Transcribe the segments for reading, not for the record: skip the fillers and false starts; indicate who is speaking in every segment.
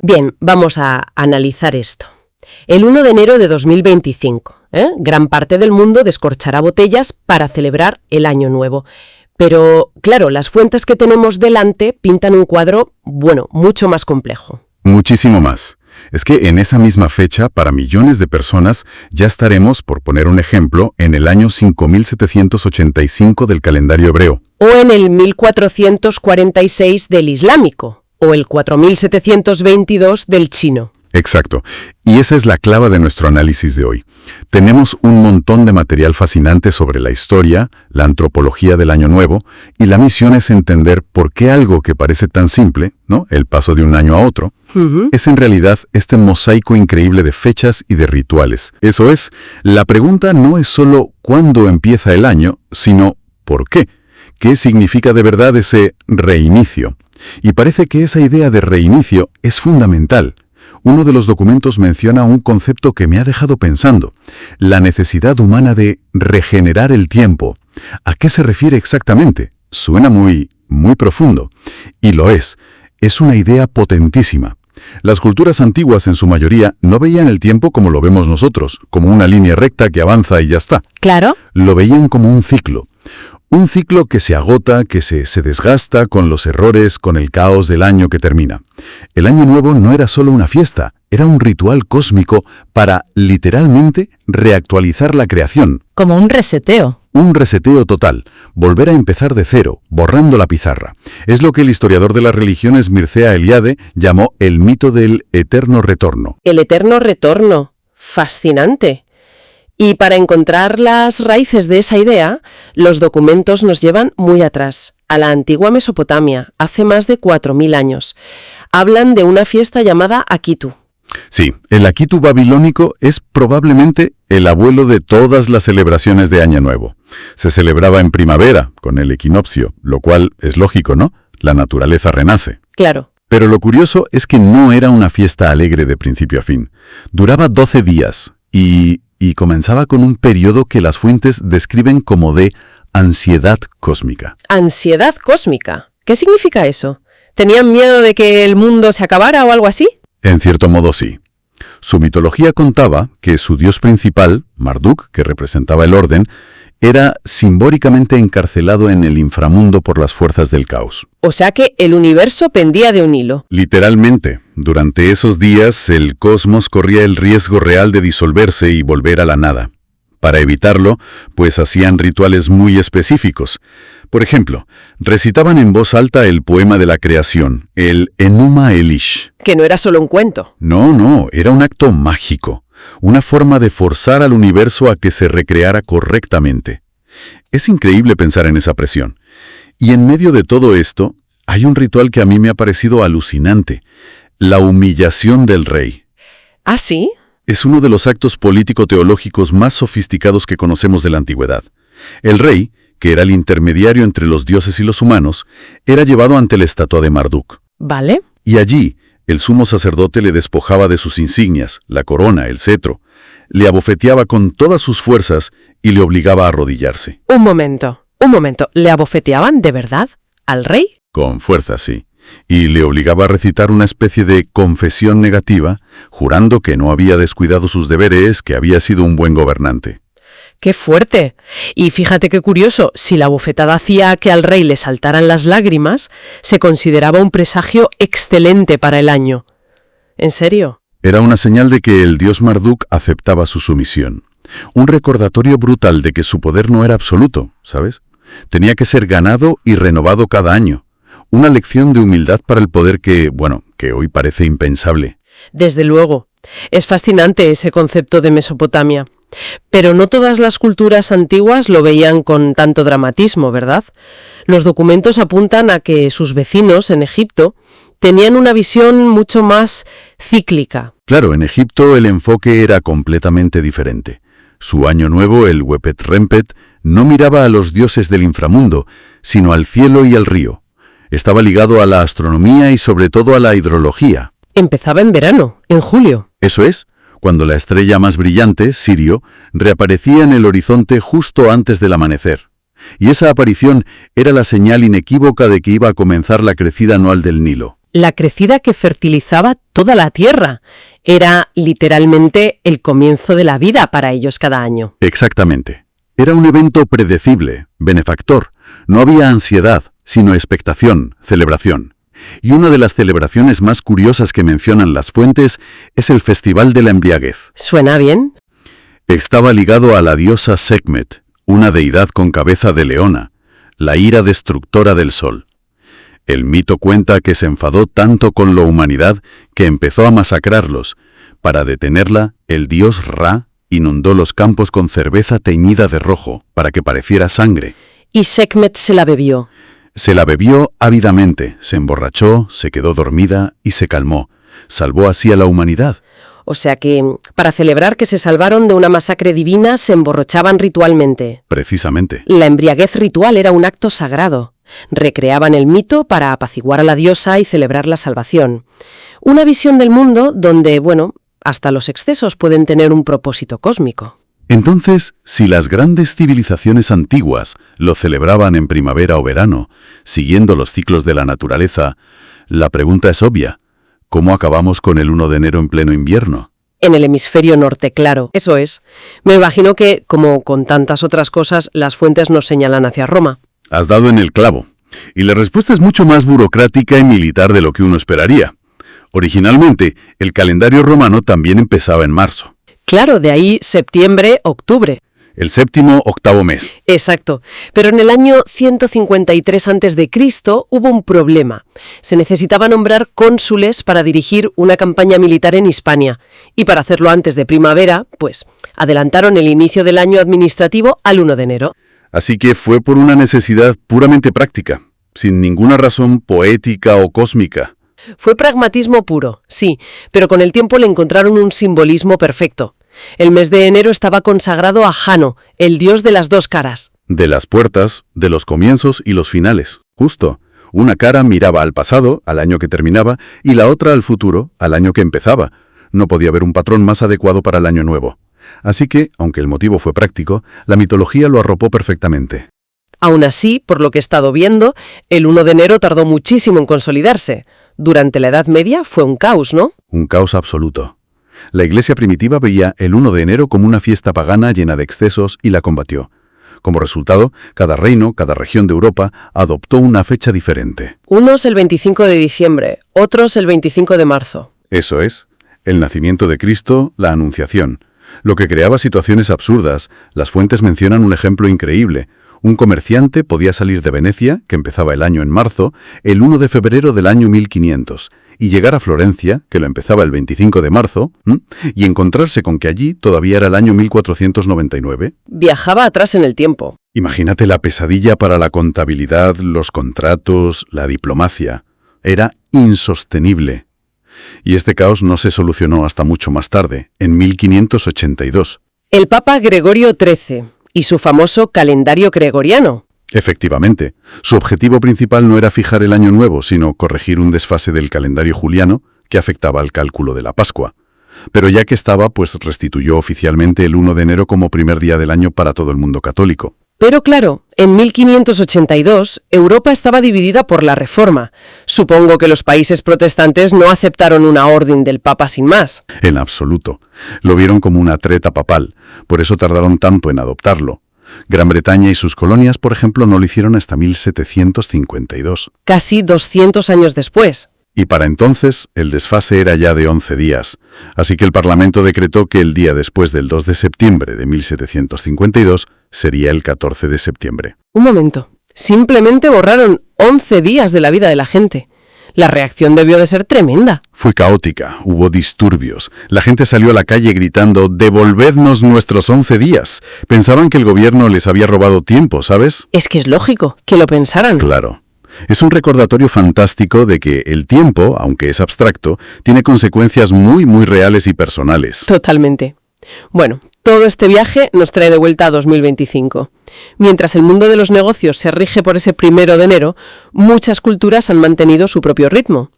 Speaker 1: Bien, vamos a analizar esto. El 1 de enero de 2025, gran parte del mundo descorchará botellas para celebrar el Año Nuevo. Pero, claro, las fuentes que tenemos delante pintan un cuadro, bueno, mucho más complejo.
Speaker 2: Muchísimo más. Es que en esa misma fecha, para millones de personas, ya estaremos, por poner un ejemplo, en el año 5785 del calendario hebreo.
Speaker 1: O en el 1446 del islámico, o el 4722 del chino.
Speaker 2: Exacto. Y esa es la clave de nuestro análisis de hoy. Tenemos un montón de material fascinante sobre la historia, la antropología del Año Nuevo, y la misión es entender por qué algo que parece tan simple, ¿no?, el paso de un año a otro, es en realidad este mosaico increíble de fechas y de rituales. Eso es, la pregunta no es solo cuándo empieza el año, sino ¿por qué? ¿Qué significa de verdad ese reinicio? Y parece que esa idea de reinicio es fundamental. Uno de los documentos menciona un concepto que me ha dejado pensando, la necesidad humana de regenerar el tiempo. ¿A qué se refiere exactamente? Suena muy profundo. Y lo es. Es una idea potentísima. Las culturas antiguas, en su mayoría, no veían el tiempo como lo vemos nosotros, como una línea recta que avanza y ya está.
Speaker 1: Claro.
Speaker 2: Lo veían como un ciclo. Un ciclo que se agota, que se desgasta con los errores, con el caos del año que termina. El Año Nuevo no era solo una fiesta, era un ritual cósmico para, literalmente, reactualizar la creación.
Speaker 3: Como un reseteo.
Speaker 2: Un reseteo total, volver a empezar de cero, borrando la pizarra. Es lo que el historiador de las religiones Mircea Eliade llamó el mito del eterno retorno.
Speaker 1: El eterno retorno. Fascinante. Y para encontrar las raíces de esa idea, los documentos nos llevan muy atrás, a la antigua Mesopotamia, hace más de 4000 años. Hablan de una fiesta llamada Akitu.
Speaker 2: Sí, el Akitu babilónico es probablemente el abuelo de todas las celebraciones de Año Nuevo. Se celebraba en primavera, con el equinoccio, lo cual es lógico, ¿no? La naturaleza renace.
Speaker 1: Claro.
Speaker 2: Pero lo curioso es que no era una fiesta alegre de principio a fin. Duraba 12 días y comenzaba con un periodo que las fuentes describen como de ansiedad cósmica.
Speaker 1: ¿Ansiedad cósmica? ¿Qué significa eso? ¿Tenían miedo de que el mundo se acabara o algo así?
Speaker 2: En cierto modo sí. Su mitología contaba que su dios principal, Marduk, que representaba el orden, era simbólicamente encarcelado en el inframundo por las fuerzas del caos.
Speaker 1: O sea que el universo pendía de un hilo.
Speaker 2: Literalmente, durante esos días el cosmos corría el riesgo real de disolverse y volver a la nada. Para evitarlo, pues hacían rituales muy específicos. Por ejemplo, recitaban en voz alta el poema de la creación, el Enuma Elish.
Speaker 1: Que no era solo un cuento.
Speaker 2: No, era un acto mágico. Una forma de forzar al universo a que se recreara correctamente. Es increíble pensar en esa presión. Y en medio de todo esto, hay un ritual que a mí me ha parecido alucinante. La humillación del rey.
Speaker 1: ¿Ah, sí?
Speaker 2: Es uno de los actos político-teológicos más sofisticados que conocemos de la antigüedad. El rey, que era el intermediario entre los dioses y los humanos, era llevado ante la estatua de Marduk.
Speaker 1: ¿Vale?
Speaker 2: Y allí, el sumo sacerdote le despojaba de sus insignias, la corona, el cetro, le abofeteaba con todas sus fuerzas y le obligaba a arrodillarse.
Speaker 1: Un momento. ¿Le abofeteaban de verdad? ¿Al rey?
Speaker 2: Con fuerza, sí. Y le obligaba a recitar una especie de confesión negativa, jurando que no había descuidado sus deberes, que había sido un buen gobernante.
Speaker 1: ¡Qué fuerte! Y fíjate qué curioso, si la bofetada hacía que al rey le saltaran las lágrimas, se consideraba un presagio excelente para el año. ¿En serio?
Speaker 2: Era una señal de que el dios Marduk aceptaba su sumisión. Un recordatorio brutal de que su poder no era absoluto, ¿sabes? Tenía que ser ganado y renovado cada año. Una lección de humildad para el poder que hoy parece impensable.
Speaker 1: Desde luego. Es fascinante ese concepto de Mesopotamia. Pero no todas las culturas antiguas lo veían con tanto dramatismo, ¿verdad? Los documentos apuntan a que sus vecinos en Egipto tenían una visión mucho más cíclica.
Speaker 2: Claro, en Egipto el enfoque era completamente diferente. Su año nuevo, el Wepet Rempet, no miraba a los dioses del inframundo, sino al cielo y al río. Estaba ligado a la astronomía y sobre todo a la hidrología.
Speaker 1: Empezaba en verano, en julio.
Speaker 2: Eso es, cuando la estrella más brillante, Sirio, reaparecía en el horizonte justo antes del amanecer. Y esa aparición era la señal inequívoca de que iba a comenzar la crecida anual del Nilo.
Speaker 1: La crecida que fertilizaba toda la tierra. Era literalmente el comienzo de la vida para ellos cada año.
Speaker 2: Exactamente. Era un evento predecible, benefactor. No había ansiedad, sino expectación, celebración. Y una de las celebraciones más curiosas que mencionan las fuentes es el Festival de la Embriaguez.
Speaker 1: ¿Suena bien?
Speaker 2: Estaba ligado a la diosa Sekhmet, una deidad con cabeza de leona, la ira destructora del sol. El mito cuenta que se enfadó tanto con la humanidad que empezó a masacrarlos. Para detenerla, el dios Ra inundó los campos con cerveza teñida de rojo para que pareciera sangre.
Speaker 1: Y Sekhmet se la bebió.
Speaker 2: Se la bebió ávidamente, se emborrachó, se quedó dormida y se calmó. Salvó así a la humanidad.
Speaker 1: O sea que, para celebrar que se salvaron de una masacre divina, se emborrachaban ritualmente.
Speaker 2: Precisamente.
Speaker 1: La embriaguez ritual era un acto sagrado. Recreaban el mito para apaciguar a la diosa y celebrar la salvación. Una visión del mundo donde, hasta los excesos pueden tener un propósito cósmico.
Speaker 2: Entonces, si las grandes civilizaciones antiguas lo celebraban en primavera o verano, siguiendo los ciclos de la naturaleza, la pregunta es obvia. ¿Cómo acabamos con el 1 de enero en pleno invierno?
Speaker 1: En el hemisferio norte, claro, eso es. Me imagino que, como con tantas otras cosas, las fuentes nos señalan hacia Roma.
Speaker 2: Has dado en el clavo. Y la respuesta es mucho más burocrática y militar de lo que uno esperaría. Originalmente, el calendario romano también empezaba en marzo.
Speaker 1: Claro, de ahí septiembre, octubre.
Speaker 2: El séptimo, octavo mes.
Speaker 1: Exacto. Pero en el año 153 a.C. hubo un problema. Se necesitaba nombrar cónsules para dirigir una campaña militar en Hispania. Y para hacerlo antes de primavera, adelantaron el inicio del año administrativo al 1 de enero.
Speaker 2: Así que fue por una necesidad puramente práctica, sin ninguna razón poética o cósmica.
Speaker 1: Fue pragmatismo puro, sí, pero con el tiempo le encontraron un simbolismo perfecto. El mes de enero estaba consagrado a Jano, el dios de las dos caras.
Speaker 2: De las puertas, de los comienzos y los finales, justo. Una cara miraba al pasado, al año que terminaba, y la otra al futuro, al año que empezaba. No podía haber un patrón más adecuado para el año nuevo. Así que, aunque el motivo fue práctico, la mitología lo arropó perfectamente.
Speaker 1: Aún así, por lo que he estado viendo, el 1 de enero tardó muchísimo en consolidarse. Durante la Edad Media fue un caos, ¿no?
Speaker 2: Un caos absoluto. La Iglesia primitiva veía el 1 de enero como una fiesta pagana llena de excesos y la combatió. Como resultado, cada reino, cada región de Europa adoptó una fecha diferente.
Speaker 1: Unos el 25 de diciembre, otros el 25 de marzo.
Speaker 2: Eso es, el nacimiento de Cristo, la Anunciación. Lo que creaba situaciones absurdas. Las fuentes mencionan un ejemplo increíble. Un comerciante podía salir de Venecia, que empezaba el año en marzo, el 1 de febrero del año 1500, y llegar a Florencia, que lo empezaba el 25 de marzo, y encontrarse con que allí todavía era el año 1499.
Speaker 1: Viajaba atrás en el tiempo.
Speaker 2: Imagínate la pesadilla para la contabilidad, los contratos, la diplomacia. Era insostenible. Y este caos no se solucionó hasta mucho más tarde, en 1582.
Speaker 1: El Papa Gregorio XIII y su famoso calendario gregoriano.
Speaker 2: Efectivamente, su objetivo principal no era fijar el año nuevo, sino corregir un desfase del calendario juliano que afectaba al cálculo de la Pascua. Pero ya que estaba, restituyó oficialmente el 1 de enero como primer día del año para todo el mundo católico.
Speaker 1: Pero claro, en 1582, Europa estaba dividida por la Reforma. Supongo que los países protestantes no aceptaron una orden del Papa sin más.
Speaker 2: En absoluto. Lo vieron como una treta papal, por eso tardaron tanto en adoptarlo. Gran Bretaña y sus colonias, por ejemplo, no lo hicieron hasta 1752.
Speaker 1: Casi 200 años después.
Speaker 2: Y para entonces, el desfase era ya de 11 días. Así que el Parlamento decretó que el día después del 2 de septiembre de 1752 sería el 14 de septiembre.
Speaker 1: Un momento. Simplemente borraron 11 días de la vida de la gente. La reacción debió de ser tremenda.
Speaker 2: Fue caótica, hubo disturbios. La gente salió a la calle gritando, «¡Devolvednos nuestros 11 días!». Pensaban que el gobierno les había robado tiempo, ¿sabes?
Speaker 1: Es que es lógico que lo pensaran.
Speaker 2: Claro. Es un recordatorio fantástico de que el tiempo, aunque es abstracto, tiene consecuencias muy, muy reales y personales.
Speaker 1: Totalmente. Bueno, todo este viaje nos trae de vuelta a 2025. Mientras el mundo de los negocios se rige por ese 1 de enero, muchas culturas han mantenido su propio ritmo.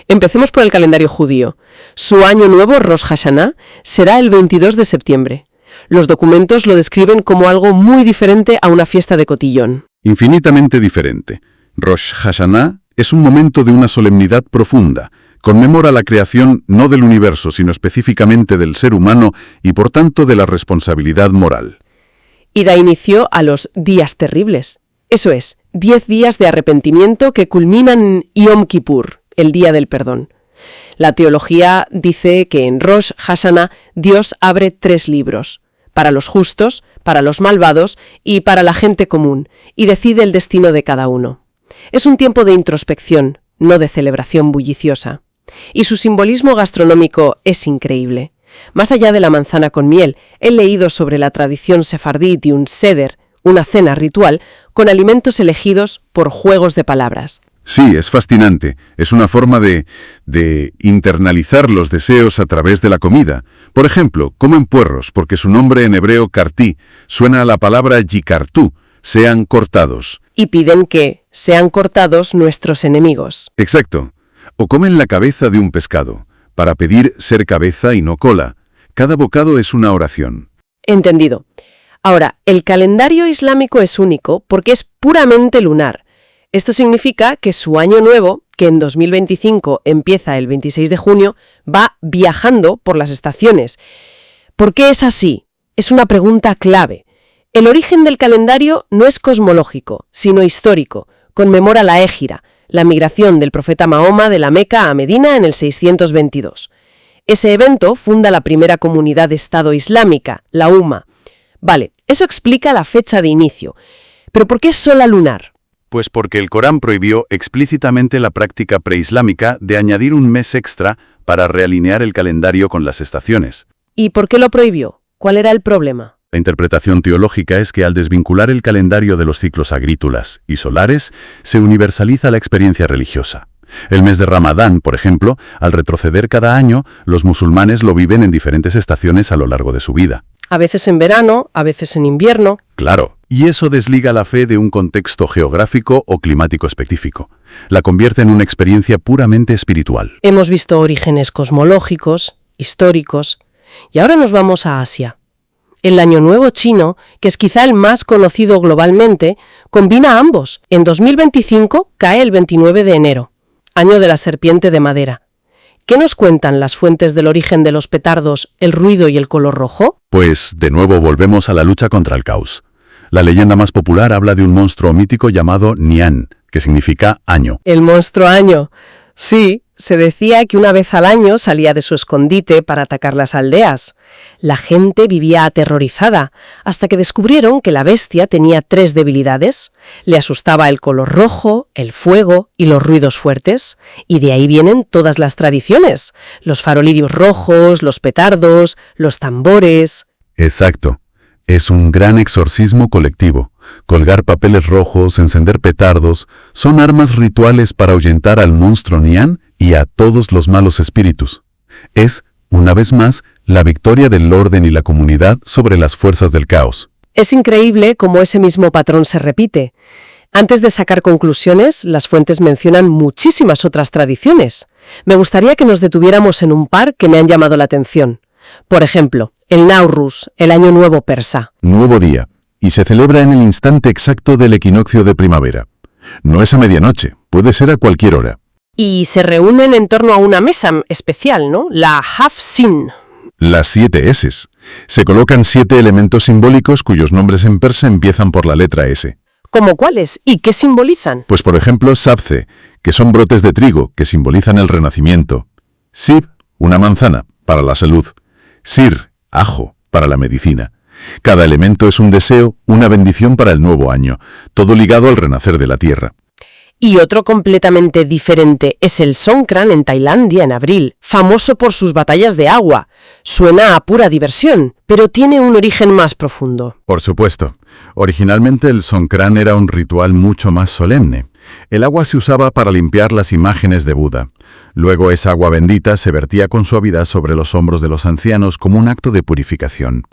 Speaker 1: Empecemos por el calendario judío. Su año nuevo, Rosh Hashanah, será el 22 de septiembre. Los documentos lo describen como algo muy diferente a una fiesta de cotillón.
Speaker 2: Infinitamente diferente. Rosh Hashanah Es un momento de una solemnidad profunda. Conmemora la creación no del universo, sino específicamente del ser humano y por tanto de la responsabilidad moral.
Speaker 1: Y da inicio a los días terribles. Eso es, 10 días de arrepentimiento que culminan en Yom Kippur, el Día del Perdón. La teología dice que en Rosh Hashanah Dios abre 3 libros, para los justos, para los malvados y para la gente común, y decide el destino de cada uno. Es un tiempo de introspección, no de celebración bulliciosa. Y su simbolismo gastronómico es increíble. Más allá de la manzana con miel, he leído sobre la tradición sefardí de un seder, una cena ritual, con alimentos elegidos por juegos de palabras.
Speaker 2: Sí, es fascinante. Es una forma de internalizar los deseos a través de la comida. Por ejemplo, comen puerros porque su nombre en hebreo kartí suena a la palabra yikartú, sean cortados.
Speaker 1: Y piden que sean cortados nuestros enemigos.
Speaker 2: Exacto. O comen la cabeza de un pescado, para pedir ser cabeza y no cola. Cada bocado es una oración.
Speaker 1: Entendido. Ahora, el calendario islámico es único porque es puramente lunar. Esto significa que su año nuevo, que en 2025 empieza el 26 de junio, va viajando por las estaciones. ¿Por qué es así? Es una pregunta clave. El origen del calendario no es cosmológico, sino histórico. Conmemora la Égira, la migración del profeta Mahoma de la Meca a Medina en el 622. Ese evento funda la primera comunidad de Estado islámica, la Umma. Vale, eso explica la fecha de inicio. ¿Pero por qué sola lunar?
Speaker 2: Pues porque el Corán prohibió explícitamente la práctica preislámica de añadir un mes extra para realinear el calendario con las estaciones.
Speaker 1: ¿Y por qué lo prohibió? ¿Cuál era el problema?
Speaker 2: La interpretación teológica es que al desvincular el calendario de los ciclos agrícolas y solares, se universaliza la experiencia religiosa. El mes de Ramadán, por ejemplo, al retroceder cada año, los musulmanes lo viven en diferentes estaciones a lo largo de su vida.
Speaker 1: A veces en verano, a veces en invierno.
Speaker 2: Claro, y eso desliga la fe de un contexto geográfico o climático específico. La convierte en una experiencia puramente espiritual.
Speaker 1: Hemos visto orígenes cosmológicos, históricos, y ahora nos vamos a Asia. El Año Nuevo chino, que es quizá el más conocido globalmente, combina ambos. En 2025 cae el 29 de enero, año de la serpiente de madera. ¿Qué nos cuentan las fuentes del origen de los petardos, el ruido y el color rojo?
Speaker 2: Pues, de nuevo volvemos a la lucha contra el caos. La leyenda más popular habla de un monstruo mítico llamado Nian, que significa año.
Speaker 1: El monstruo año. Sí, se decía que una vez al año salía de su escondite para atacar las aldeas. La gente vivía aterrorizada, hasta que descubrieron que la bestia tenía 3 debilidades. Le asustaba el color rojo, el fuego y los ruidos fuertes. Y de ahí vienen todas las tradiciones. Los farolillos rojos, los petardos, los tambores.
Speaker 2: Exacto. Es un gran exorcismo colectivo. Colgar papeles rojos, encender petardos, son armas rituales para ahuyentar al monstruo Nian y a todos los malos espíritus. Es, una vez más, la victoria del orden y la comunidad sobre las fuerzas del caos.
Speaker 1: Es increíble cómo ese mismo patrón se repite. Antes de sacar conclusiones, las fuentes mencionan muchísimas otras tradiciones. Me gustaría que nos detuviéramos en un par que me han llamado la atención. Por ejemplo, el Nowruz, el Año Nuevo persa.
Speaker 2: Nuevo día, y se celebra en el instante exacto del equinoccio de primavera. No es a medianoche, puede ser a cualquier hora.
Speaker 1: Y se reúnen en torno a una mesa especial, ¿no? La Hafsin.
Speaker 2: Las 7 S's. Se colocan 7 elementos simbólicos cuyos nombres en persa empiezan por la letra S.
Speaker 1: ¿Cómo cuáles? ¿Y qué simbolizan?
Speaker 2: Pues por ejemplo, sabze, que son brotes de trigo que simbolizan el renacimiento. Sib, una manzana, para la salud. Sir, ajo, para la medicina. Cada elemento es un deseo, una bendición para el nuevo año, todo ligado al renacer de la tierra.
Speaker 1: Y otro completamente diferente es el Songkran en Tailandia en abril, famoso por sus batallas de agua. Suena a pura diversión, pero tiene un origen más profundo.
Speaker 2: Por supuesto. Originalmente el Songkran era un ritual mucho más solemne. El agua se usaba para limpiar las imágenes de Buda. Luego esa agua bendita se vertía con suavidad sobre los hombros de los ancianos como un acto de purificación.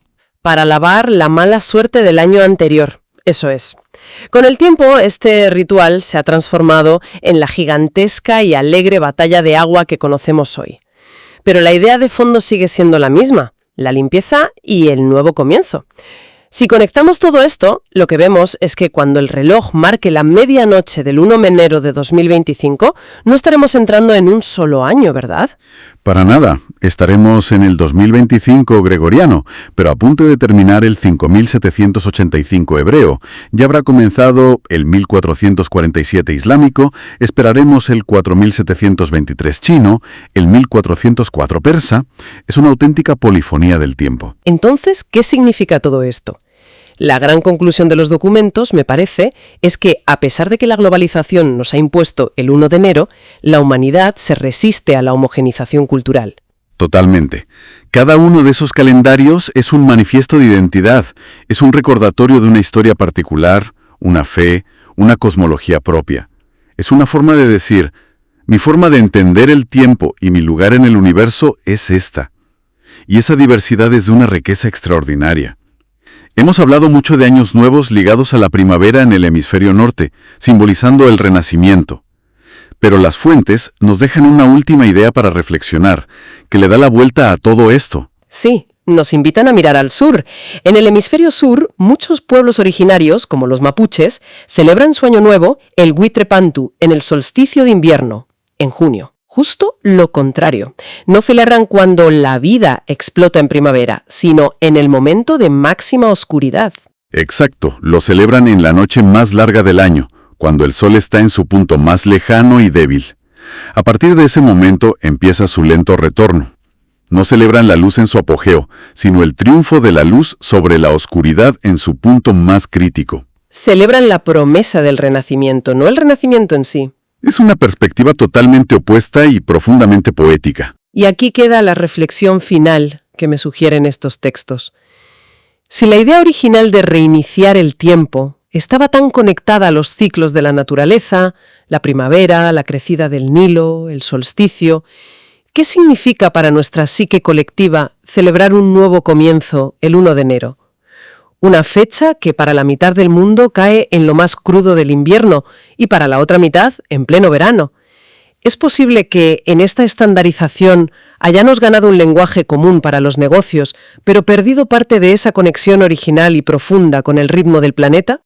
Speaker 1: Para lavar la mala suerte del año anterior. Eso es. Con el tiempo, este ritual se ha transformado en la gigantesca y alegre batalla de agua que conocemos hoy. Pero la idea de fondo sigue siendo la misma, la limpieza y el nuevo comienzo. Si conectamos todo esto, lo que vemos es que cuando el reloj marque la medianoche del 1 de enero de 2025, no estaremos entrando en un solo año, ¿verdad?
Speaker 2: Para nada, estaremos en el 2025 gregoriano, pero a punto de terminar el 5785 hebreo. Ya habrá comenzado el 1447 islámico, esperaremos el 4723 chino, el 1404 persa. Es una auténtica polifonía del tiempo.
Speaker 1: Entonces, ¿qué significa todo esto? La gran conclusión de los documentos, me parece, es que, a pesar de que la globalización nos ha impuesto el 1 de enero, la humanidad se resiste a la homogenización cultural.
Speaker 2: Totalmente. Cada uno de esos calendarios es un manifiesto de identidad, es un recordatorio de una historia particular, una fe, una cosmología propia. Es una forma de decir, mi forma de entender el tiempo y mi lugar en el universo es esta. Y esa diversidad es de una riqueza extraordinaria. Hemos hablado mucho de años nuevos ligados a la primavera en el hemisferio norte, simbolizando el renacimiento. Pero las fuentes nos dejan una última idea para reflexionar, que le da la vuelta a todo esto.
Speaker 1: Sí, nos invitan a mirar al sur. En el hemisferio sur, muchos pueblos originarios, como los mapuches, celebran su año nuevo, el Huitrepantu, en el solsticio de invierno, en junio. Justo lo contrario. No celebran cuando la vida explota en primavera, sino en el momento de máxima oscuridad.
Speaker 2: Exacto, lo celebran en la noche más larga del año, cuando el sol está en su punto más lejano y débil. A partir de ese momento empieza su lento retorno. No celebran la luz en su apogeo, sino el triunfo de la luz sobre la oscuridad en su punto más crítico.
Speaker 1: Celebran la promesa del renacimiento, no el renacimiento en sí.
Speaker 2: Es una perspectiva totalmente opuesta y profundamente poética.
Speaker 1: Y aquí queda la reflexión final que me sugieren estos textos. Si la idea original de reiniciar el tiempo estaba tan conectada a los ciclos de la naturaleza, la primavera, la crecida del Nilo, el solsticio, ¿qué significa para nuestra psique colectiva celebrar un nuevo comienzo el 1 de enero? Una fecha que para la mitad del mundo cae en lo más crudo del invierno y para la otra mitad en pleno verano. ¿Es posible que en esta estandarización hayamos ganado un lenguaje común para los negocios, pero perdido parte de esa conexión original y profunda con el ritmo del planeta?